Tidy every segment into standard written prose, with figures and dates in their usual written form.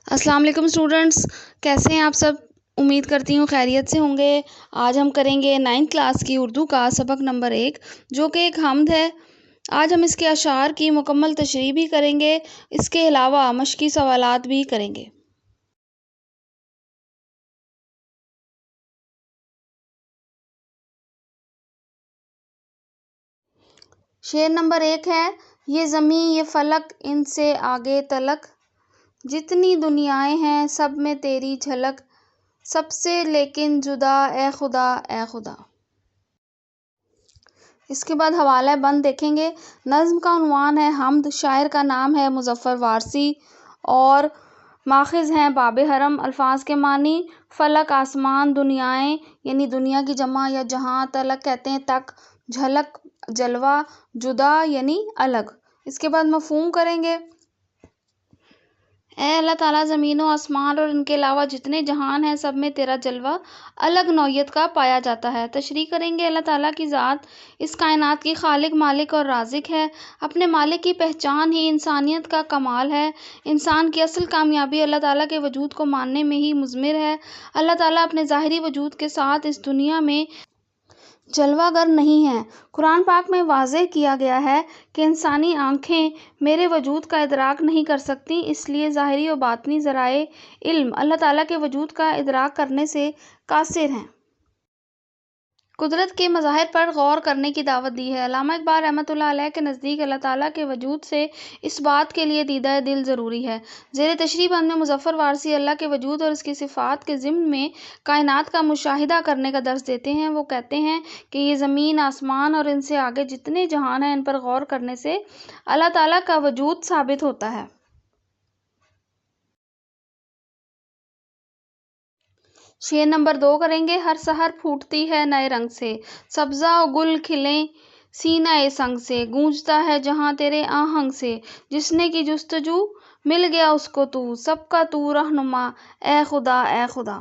السلام علیکم اسٹوڈنٹس، کیسے ہیں آپ سب؟ امید کرتی ہوں خیریت سے ہوں گے۔ آج ہم کریں گے 9th کلاس کی اردو کا سبق نمبر 1، جو کہ ایک حمد ہے۔ آج ہم اس کے اشعار کی مکمل تشریح بھی کریں گے، اس کے علاوہ مشقی سوالات بھی کریں گے۔ شعر نمبر 1 ہے: یہ زمیں یہ فلک ان سے آگے تلک، جتنی دنیائیں ہیں سب میں تیری جھلک، سب سے لیکن جدا اے خدا اے خدا۔ اس کے بعد حوالہ بند دیکھیں گے۔ نظم کا عنوان ہے حمد، شاعر کا نام ہے مظفر وارثی اور ماخذ ہیں باب حرم۔ الفاظ کے معنی: فلک آسمان، دنیائیں یعنی دنیا کی جمع یا جہاں، تلک کہتے ہیں تک، جھلک جلوہ، جدا یعنی الگ۔ اس کے بعد مفہوم کریں گے۔ اے اللہ تعالیٰ، زمین و آسمان اور ان کے علاوہ جتنے جہان ہیں سب میں تیرا جلوہ الگ نوعیت کا پایا جاتا ہے۔ تشریح کریں گے۔ اللہ تعالیٰ کی ذات اس کائنات کی خالق، مالک اور رازق ہے۔ اپنے مالک کی پہچان ہی انسانیت کا کمال ہے۔ انسان کی اصل کامیابی اللہ تعالیٰ کے وجود کو ماننے میں ہی مضمر ہے۔ اللہ تعالیٰ اپنے ظاہری وجود کے ساتھ اس دنیا میں جلوہ گر نہیں ہے۔ قرآن پاک میں واضح کیا گیا ہے کہ انسانی آنکھیں میرے وجود کا ادراک نہیں کر سکتیں، اس لیے ظاہری و باطنی ذرائع علم اللہ تعالیٰ کے وجود کا ادراک کرنے سے قاصر ہیں۔ قدرت کے مظاہر پر غور کرنے کی دعوت دی ہے۔ علامہ اقبال رحمۃ اللہ علیہ کے نزدیک اللہ تعالیٰ کے وجود سے اس بات کے لیے دیدہ دل ضروری ہے۔ زیر تشریح بند میں مظفر وارثی اللہ کے وجود اور اس کی صفات کے ضمن میں کائنات کا مشاہدہ کرنے کا درس دیتے ہیں۔ وہ کہتے ہیں کہ یہ زمین، آسمان اور ان سے آگے جتنے جہان ہیں، ان پر غور کرنے سے اللہ تعالیٰ کا وجود ثابت ہوتا ہے۔ شعر نمبر 2 کریں گے۔ ہر سحر پھوٹتی ہے نئے رنگ سے، سبزہ و گل کھلیں سینہ سنگ سے، گونجتا ہے جہاں تیرے آہنگ سے، جس نے کی جستجو مل گیا اس کو تو، سب کا تو رہنما اے خدا اے خدا۔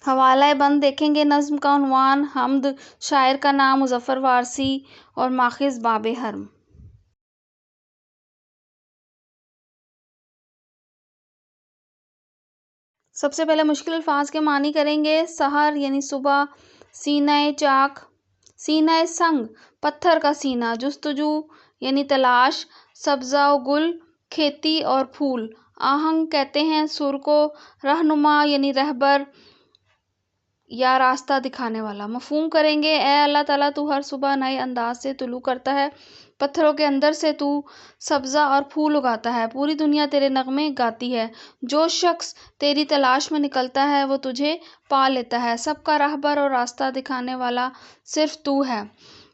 حوالہ بند دیکھیں گے۔ نظم کا عنوان حمد، شاعر کا نام مظفر وارثی اور ماخذ باب حرم۔ سب سے پہلے مشکل الفاظ کے معنی کریں گے۔ سحر یعنی صبح، سینہ چاک سینہ سنگ پتھر کا سینہ، جستجو یعنی تلاش، سبزہ و گل کھیتی اور پھول، آہنگ کہتے ہیں سر کو، رہنما یعنی رہبر یا راستہ دکھانے والا۔ مفہوم کریں گے۔ اے اللہ تعالیٰ، تو ہر صبح نئے انداز سے طلوع کرتا ہے، پتھروں کے اندر سے تو سبزہ اور پھول اگاتا ہے، پوری دنیا تیرے نغمے گاتی ہے، جو شخص تیری تلاش میں نکلتا ہے وہ تجھے پا لیتا ہے، سب کا راہبر اور راستہ دکھانے والا صرف تو ہے۔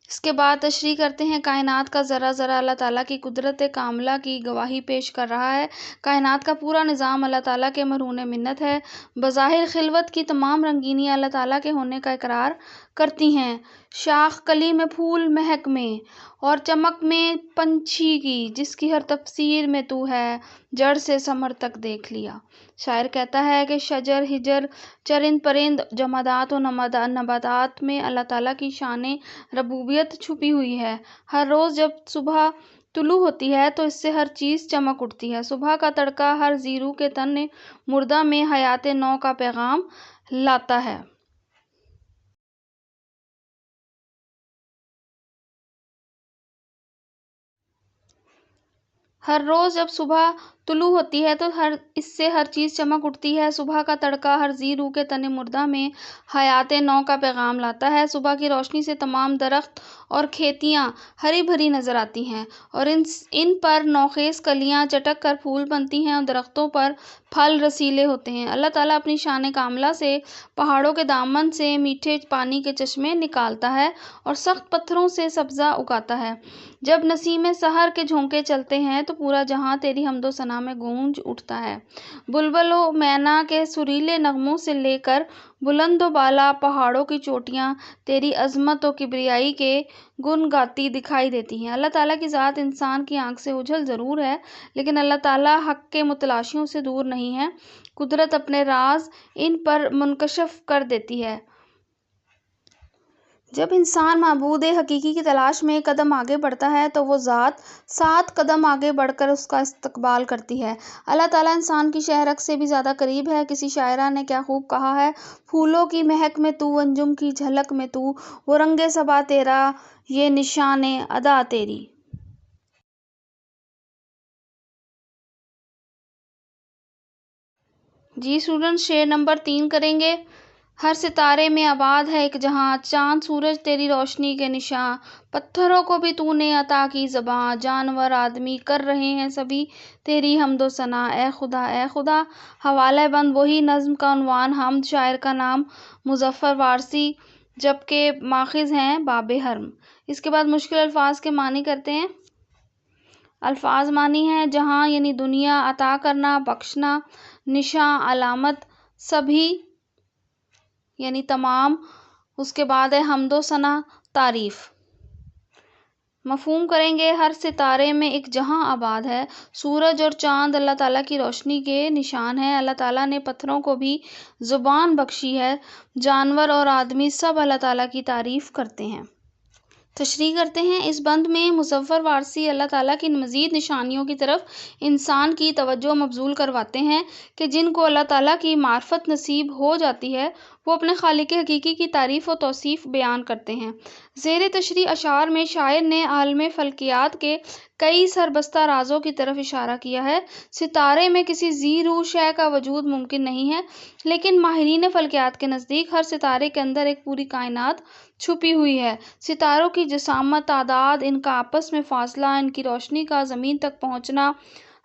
اس کے بعد تشریح کرتے ہیں۔ کائنات کا ذرہ ذرہ اللہ تعالیٰ کی قدرت کاملہ کی گواہی پیش کر رہا ہے۔ کائنات کا پورا نظام اللہ تعالیٰ کے مرہون منت ہے۔ بظاہر خلوت کی تمام رنگینیاں اللہ تعالیٰ کے ہونے کا اقرار کرتی ہیں۔ شاخ کلی میں پھول مہک میں اور چمک میں پنچھی کی، جس کی ہر تفسیر میں تو ہے، جڑ سے ثمر تک دیکھ لیا۔ شاعر کہتا ہے کہ شجر، حجر، چرند پرند، جمادات و نباتات میں اللہ تعالیٰ کی شان ربوبیت چھپی ہوئی ہے۔ ہر روز جب صبح طلوع ہوتی ہے تو اس سے ہر چیز چمک اٹھتی ہے۔ صبح کا تڑکا ہر زی روح کے تن مردہ میں حیات نو کا پیغام لاتا ہے۔ ہر روز جب صبح طلوع ہوتی ہے تو اس سے ہر چیز چمک اٹھتی ہے۔ صبح کا تڑکا ہر زی روح کے تن مردہ میں حیات نو کا پیغام لاتا ہے۔ صبح کی روشنی سے تمام درخت اور کھیتیاں ہری بھری نظر آتی ہیں اور ان پر نوخیز کلیاں چٹک کر پھول بنتی ہیں اور درختوں پر پھل رسیلے ہوتے ہیں۔ اللہ تعالیٰ اپنی شان کاملہ سے پہاڑوں کے دامن سے میٹھے پانی کے چشمے نکالتا ہے اور سخت پتھروں سے سبزہ اگاتا ہے۔ جب نسیم سحر کے جھونکے چلتے ہیں تو پورا جہاں تیری حمد و ثنا میں گونج اٹھتا ہے۔ بلبل و مینا کے سریلے نغموں سے لے کر بلند و بالا پہاڑوں کی چوٹیاں تیری عظمت و کبریائی کے گن گاتی دکھائی دیتی ہیں۔ اللہ تعالیٰ کی ذات انسان کی آنکھ سے اوجھل ضرور ہے، لیکن اللہ تعالیٰ حق کے متلاشیوں سے دور نہیں ہے۔ قدرت اپنے راز ان پر منکشف کر دیتی ہے۔ جب انسان معبود حقیقی کی تلاش میں قدم آگے بڑھتا ہے تو وہ ذات 7 قدم آگے بڑھ کر اس کا استقبال کرتی ہے۔ اللہ تعالیٰ انسان کی شہرک سے بھی زیادہ قریب ہے۔ کسی شاعرہ نے کیا خوب کہا ہے: پھولوں کی مہک میں تو، انجم کی جھلک میں تو، وہ رنگ صبا تیرا، یہ نشان ادا تیری۔ جی اسٹوڈنٹ، شعر نمبر 3 کریں گے۔ ہر ستارے میں آباد ہے ایک جہاں، چاند سورج تیری روشنی کے نشاں، پتھروں کو بھی تو نے عطا کی زباں، جانور آدمی کر رہے ہیں سبھی تیری حمد و ثنا، اے خدا اے خدا۔ حوالہ بند وہی، نظم کا عنوان حمد، شاعر کا نام مظفر وارثی، جبکہ ماخذ ہیں باب حرم۔ اس کے بعد مشکل الفاظ کے معنی کرتے ہیں۔ الفاظ معنی ہیں: جہاں یعنی دنیا، عطا کرنا بخشنا، نشاں علامت، سبھی یعنی تمام، اس کے بعد ہے حمد و ثنا تعریف۔ مفہوم کریں گے: ہر ستارے میں ایک جہاں آباد ہے، سورج اور چاند اللہ تعالیٰ کی روشنی کے نشان ہیں، اللہ تعالیٰ نے پتھروں کو بھی زبان بخشی ہے، جانور اور آدمی سب اللہ تعالیٰ کی تعریف کرتے ہیں۔ تشریح کرتے ہیں۔ اس بند میں مظفر وارثی اللہ تعالیٰ کی مزید نشانیوں کی طرف انسان کی توجہ مبذول کرواتے ہیں کہ جن کو اللہ تعالیٰ کی معرفت نصیب ہو جاتی ہے وہ اپنے خالق حقیقی کی تعریف و توصیف بیان کرتے ہیں۔ زیر تشریح اشعار میں شاعر نے عالم فلکیات کے کئی سربستہ رازوں کی طرف اشارہ کیا ہے۔ ستارے میں کسی ذی روح شے کا وجود ممکن نہیں ہے، لیکن ماہرین فلکیات کے نزدیک ہر ستارے کے اندر ایک پوری کائنات چھپی ہوئی ہے۔ ستاروں کی جسامت، تعداد، ان کا آپس میں فاصلہ، ان کی روشنی کا زمین تک پہنچنا،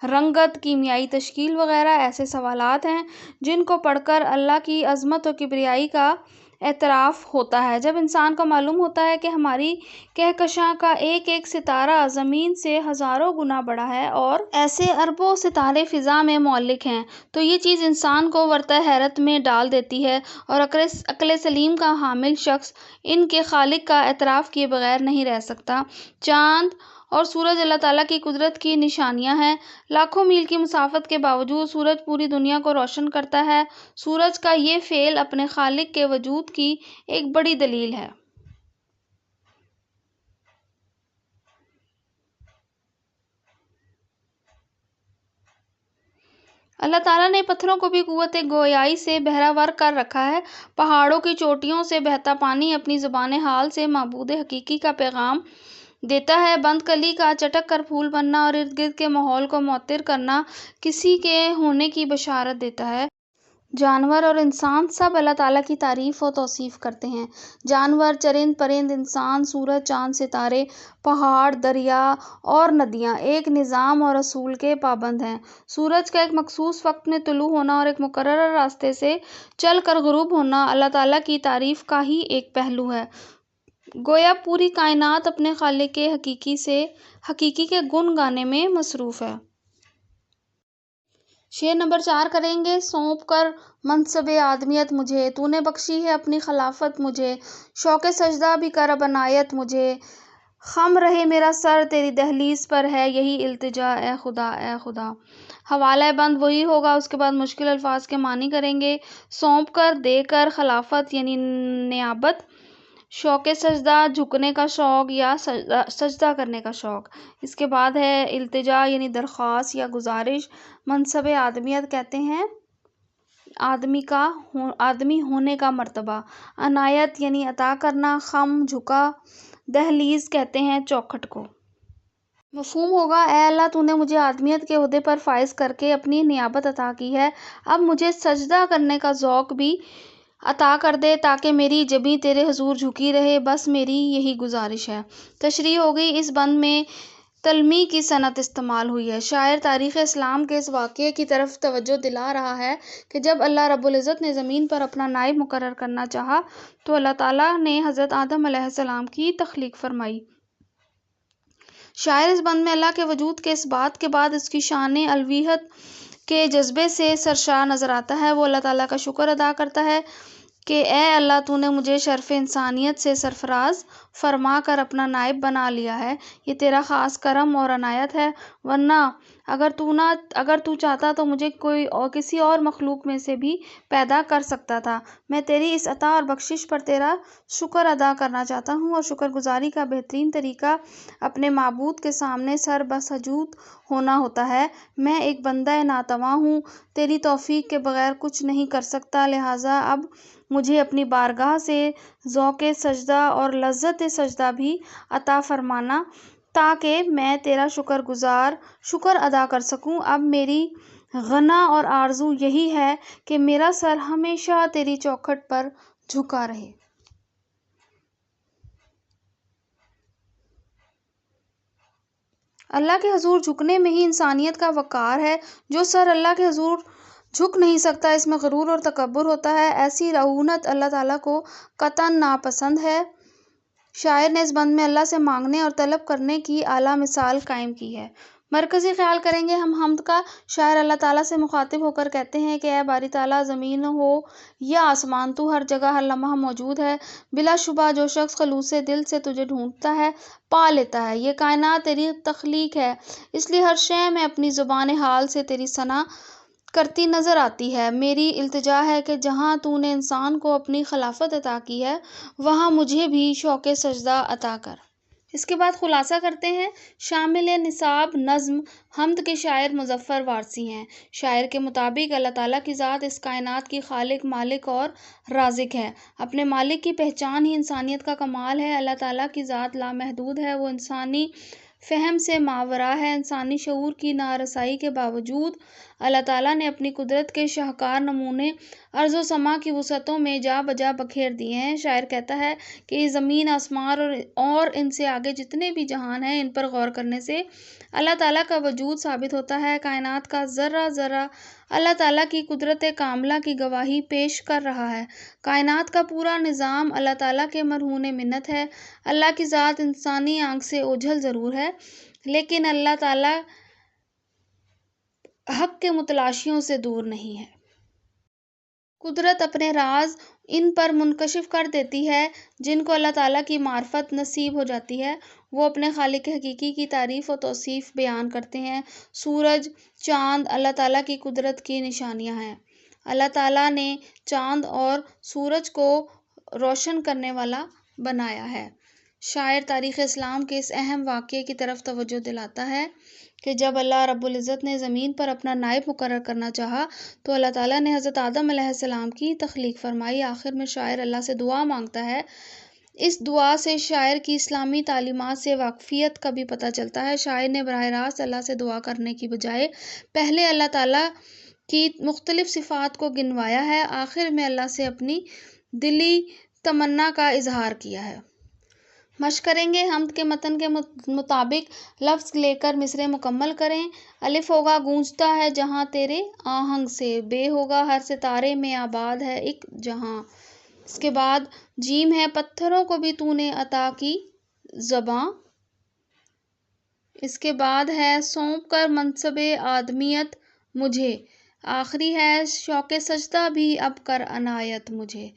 رنگت، کیمیائی تشکیل وغیرہ ایسے سوالات ہیں جن کو پڑھ کر اللہ کی عظمت و کبریائی کا اعتراف ہوتا ہے۔ جب انسان کو معلوم ہوتا ہے کہ ہماری کہکشاں کا ایک ایک ستارہ زمین سے ہزاروں گنا بڑا ہے اور ایسے اربوں ستارے فضا میں معلق ہیں، تو یہ چیز انسان کو ورطہ حیرت میں ڈال دیتی ہے اور عقل سلیم کا حامل شخص ان کے خالق کا اعتراف کیے بغیر نہیں رہ سکتا۔ چاند اور سورج اللہ تعالیٰ کی قدرت کی نشانیاں ہیں۔ لاکھوں میل کی مسافت کے باوجود سورج پوری دنیا کو روشن کرتا ہے۔ سورج کا یہ فعل اپنے خالق کے وجود کی ایک بڑی دلیل ہے۔ اللہ تعالیٰ نے پتھروں کو بھی قوت گویائی سے بہرہ ور کر رکھا ہے۔ پہاڑوں کی چوٹیوں سے بہتا پانی اپنی زبان حال سے معبود حقیقی کا پیغام دیتا ہے۔ بند کلی کا چٹک کر پھول بننا اور ارد گرد کے ماحول کو معطر کرنا کسی کے ہونے کی بشارت دیتا ہے۔ جانور اور انسان سب اللہ تعالیٰ کی تعریف و توصیف کرتے ہیں۔ جانور، چرند پرند، انسان، سورج، چاند، ستارے، پہاڑ، دریا اور ندیاں ایک نظام اور اصول کے پابند ہیں۔ سورج کا ایک مخصوص وقت میں طلوع ہونا اور ایک مقررہ راستے سے چل کر غروب ہونا اللہ تعالیٰ کی تعریف کا ہی ایک پہلو ہے۔ گویا پوری کائنات اپنے خالق حقیقی کے گن گانے میں مصروف ہے۔ شعر نمبر 4 کریں گے۔ سونپ کر منصب آدمیت مجھے، تو نے بخشی ہے اپنی خلافت مجھے، شوق سجدہ بھی کر اب عنایت مجھے، خم رہے میرا سر تیری دہلیز پر ہے یہی التجا، اے خدا اے خدا۔ حوالہ بند وہی ہوگا۔ اس کے بعد مشکل الفاظ کے معنی کریں گے۔ سونپ کر، دے کر، خلافت یعنی نیابت، شوق سجدہ جھکنے کا شوق یا سجدہ کرنے کا شوق۔ اس کے بعد ہے التجا یعنی درخواست یا گزارش۔ منصب آدمیت کہتے ہیں آدمی ہونے کا مرتبہ۔ عنایت یعنی عطا کرنا، خم جھکا، دہلیز کہتے ہیں چوکھٹ کو۔ مفہوم ہوگا: اے اللہ، تو نے مجھے آدمیت کے عہدے پر فائز کر کے اپنی نیابت عطا کی ہے، اب مجھے سجدہ کرنے کا ذوق بھی عطا کر دے تاکہ میری جبیں تیرے حضور جھکی رہے، بس میری یہی گزارش ہے۔ تشریح ہوگی: اس بند میں تلمیح کی صنعت استعمال ہوئی ہے۔ شاعر تاریخ اسلام کے اس واقعے کی طرف توجہ دلا رہا ہے کہ جب اللہ رب العزت نے زمین پر اپنا نائب مقرر کرنا چاہا تو اللہ تعالیٰ نے حضرت آدم علیہ السلام کی تخلیق فرمائی۔ شاعر اس بند میں اللہ کے وجود کے اس بات کے بعد اس کی شان الوہیت کے جذبے سے سرشار نظر آتا ہے۔ وہ اللہ تعالیٰ کا شکر ادا کرتا ہے کہ اے اللہ تو نے مجھے شرف انسانیت سے سرفراز فرما کر اپنا نائب بنا لیا ہے، یہ تیرا خاص کرم اور عنایت ہے، ورنہ اگر تو چاہتا تو مجھے کسی اور مخلوق میں سے بھی پیدا کر سکتا تھا۔ میں تیری اس عطا اور بخشش پر تیرا شکر ادا کرنا چاہتا ہوں، اور شکر گزاری کا بہترین طریقہ اپنے معبود کے سامنے سر بسجود ہونا ہوتا ہے۔ میں ایک بندہ ناتواں ہوں، تیری توفیق کے بغیر کچھ نہیں کر سکتا، لہٰذا اب مجھے اپنی بارگاہ سے ذوق سجدہ اور لذت سجدہ بھی عطا فرمانا تاکہ میں تیرا شکر ادا کر سکوں۔ اب میری غنا اور آرزو یہی ہے کہ میرا سر ہمیشہ تیری چوکھٹ پر جھکا رہے۔ اللہ کے حضور جھکنے میں ہی انسانیت کا وقار ہے۔ جو سر اللہ کے حضور جھک نہیں سکتا، اس میں غرور اور تکبر ہوتا ہے۔ ایسی رعونت اللہ تعالیٰ کو قطعاً ناپسند ہے۔ شاعر نے اس بند میں اللہ سے مانگنے اور طلب کرنے کی اعلیٰ مثال قائم کی ہے۔ مرکزی خیال کریں گے ہم حمد کا۔ شاعر اللہ تعالیٰ سے مخاطب ہو کر کہتے ہیں کہ اے باری تعالیٰ، زمین ہو یا آسمان، تو ہر جگہ ہر لمحہ موجود ہے۔ بلا شبہ جو شخص خلوص دل سے تجھے ڈھونڈتا ہے پا لیتا ہے۔ یہ کائنات تیری تخلیق ہے، اس لیے ہر شے میں اپنی زبان حال سے تیری ثنا کرتی نظر آتی ہے۔ میری التجا ہے کہ جہاں تو نے انسان کو اپنی خلافت عطا کی ہے، وہاں مجھے بھی شوق سجدہ عطا کر۔ اس کے بعد خلاصہ کرتے ہیں۔ شامل نصاب نظم حمد کے شاعر مظفر وارثی ہیں۔ شاعر کے مطابق اللہ تعالیٰ کی ذات اس کائنات کی خالق، مالک اور رازق ہے۔ اپنے مالک کی پہچان ہی انسانیت کا کمال ہے۔ اللہ تعالیٰ کی ذات لامحدود ہے، وہ انسانی فہم سے ماوراء ہے۔ انسانی شعور کی نارسائی کے باوجود اللہ تعالیٰ نے اپنی قدرت کے شاہکار نمونے ارض و سما کی وسعتوں میں جا بجا بکھیر دیے ہیں۔ شاعر کہتا ہے کہ یہ زمین، آسمان اور ان سے آگے جتنے بھی جہان ہیں، ان پر غور کرنے سے اللہ تعالیٰ کا وجود ثابت ہوتا ہے۔ کائنات کا ذرہ ذرہ اللہ تعالیٰ کی قدرت کاملہ کی گواہی پیش کر رہا ہے۔ کائنات کا پورا نظام اللہ تعالیٰ کے مرہون منت ہے۔ اللہ کی ذات انسانی آنکھ سے اوجھل ضرور ہے، لیکن اللہ تعالیٰ حق کے متلاشیوں سے دور نہیں ہے۔ قدرت اپنے راز ان پر منکشف کر دیتی ہے جن کو اللہ تعالیٰ کی معرفت نصیب ہو جاتی ہے۔ وہ اپنے خالق حقیقی کی تعریف و توصیف بیان کرتے ہیں۔ سورج، چاند اللہ تعالیٰ کی قدرت کی نشانیاں ہیں۔ اللہ تعالیٰ نے چاند اور سورج کو روشن کرنے والا بنایا ہے۔ شاعر تاریخ اسلام کے اس اہم واقعے کی طرف توجہ دلاتا ہے کہ جب اللہ رب العزت نے زمین پر اپنا نائب مقرر کرنا چاہا تو اللہ تعالیٰ نے حضرت آدم علیہ السلام کی تخلیق فرمائی۔ آخر میں شاعر اللہ سے دعا مانگتا ہے۔ اس دعا سے شاعر کی اسلامی تعلیمات سے واقفیت کا بھی پتہ چلتا ہے۔ شاعر نے براہ راست اللہ سے دعا کرنے کی بجائے پہلے اللہ تعالیٰ کی مختلف صفات کو گنوایا ہے، آخر میں اللہ سے اپنی دلی تمنا کا اظہار کیا ہے۔ مشق کریں گے۔ حمد کے متن کے مطابق لفظ لے کر مصرعے مکمل کریں۔ الف ہوگا گونجتا ہے جہاں تیرے آہنگ سے، بے ہوگا ہر ستارے میں آباد ہے ایک جہاں۔ اس کے بعد جیم ہے پتھروں کو بھی تو نے عطا کی زباں۔ اس کے بعد ہے سونپ کر منصب آدمیت مجھے۔ آخری ہے شوق سجدہ بھی اب کر عنایت مجھے۔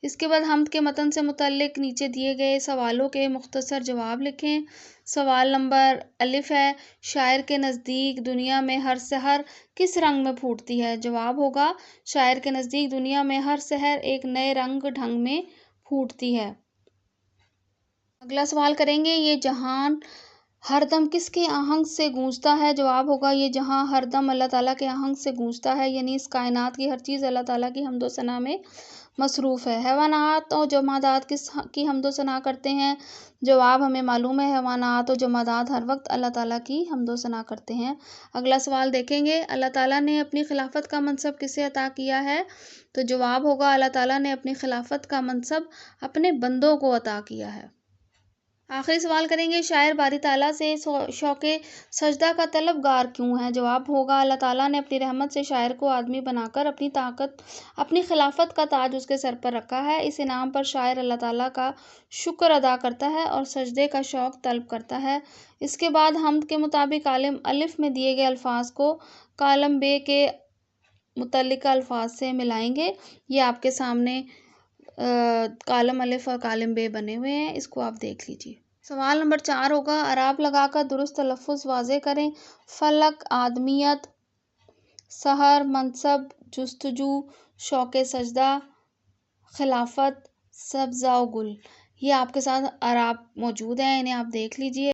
اس کے بعد حمد کے متن سے متعلق نیچے دیے گئے سوالوں کے مختصر جواب لکھیں۔ سوال نمبر الف ہے، شاعر کے نزدیک دنیا میں ہر سحر کس رنگ میں پھوٹتی ہے؟ جواب ہوگا، شاعر کے نزدیک دنیا میں ہر سحر ایک نئے رنگ ڈھنگ میں پھوٹتی ہے۔ اگلا سوال کریں گے، یہ جہان ہر دم کس کے آہنگ سے گونجتا ہے؟ جواب ہوگا، یہ جہاں ہر دم اللہ تعالیٰ کے آہنگ سے گونجتا ہے، یعنی اس کائنات کی ہر چیز اللہ تعالیٰ کی حمد و ثنا میں مصروف ہے۔ حیوانات اور جمادات کس کی حمد و ثنا کرتے ہیں؟ جواب ہمیں معلوم ہے، حیوانات اور جمادات ہر وقت اللہ تعالیٰ کی حمد و ثنا کرتے ہیں۔ اگلا سوال دیکھیں گے، اللہ تعالیٰ نے اپنی خلافت کا منصب کسے عطا کیا ہے؟ تو جواب ہوگا، اللہ تعالیٰ نے اپنی خلافت کا منصب اپنے بندوں کو عطا کیا ہے۔ آخری سوال کریں گے، شاعر باری تعالیٰ سے شوق سجدہ کا طلبگار کیوں ہے؟ جواب ہوگا، اللہ تعالیٰ نے اپنی رحمت سے شاعر کو آدمی بنا کر اپنی خلافت کا تاج اس کے سر پر رکھا ہے۔ اس انعام پر شاعر اللہ تعالیٰ کا شکر ادا کرتا ہے اور سجدے کا شوق طلب کرتا ہے۔ اس کے بعد حمد کے مطابق کالم الف میں دیے گئے الفاظ کو کالم بے کے متعلقہ الفاظ سے ملائیں گے۔ یہ آپ کے سامنے کالم الف اور کالم بے بنے ہوئے ہیں، اس کو آپ دیکھ لیجیے۔ سوال نمبر 4 ہوگا، اعراب لگا کر درست تلفظ واضح کریں۔ فلک، آدمیت، سحر، منصب، جستجو، شوق سجدہ، خلافت، سبزہ و گل۔ یہ آپ کے ساتھ اعراب موجود ہیں، انہیں آپ دیکھ لیجیے۔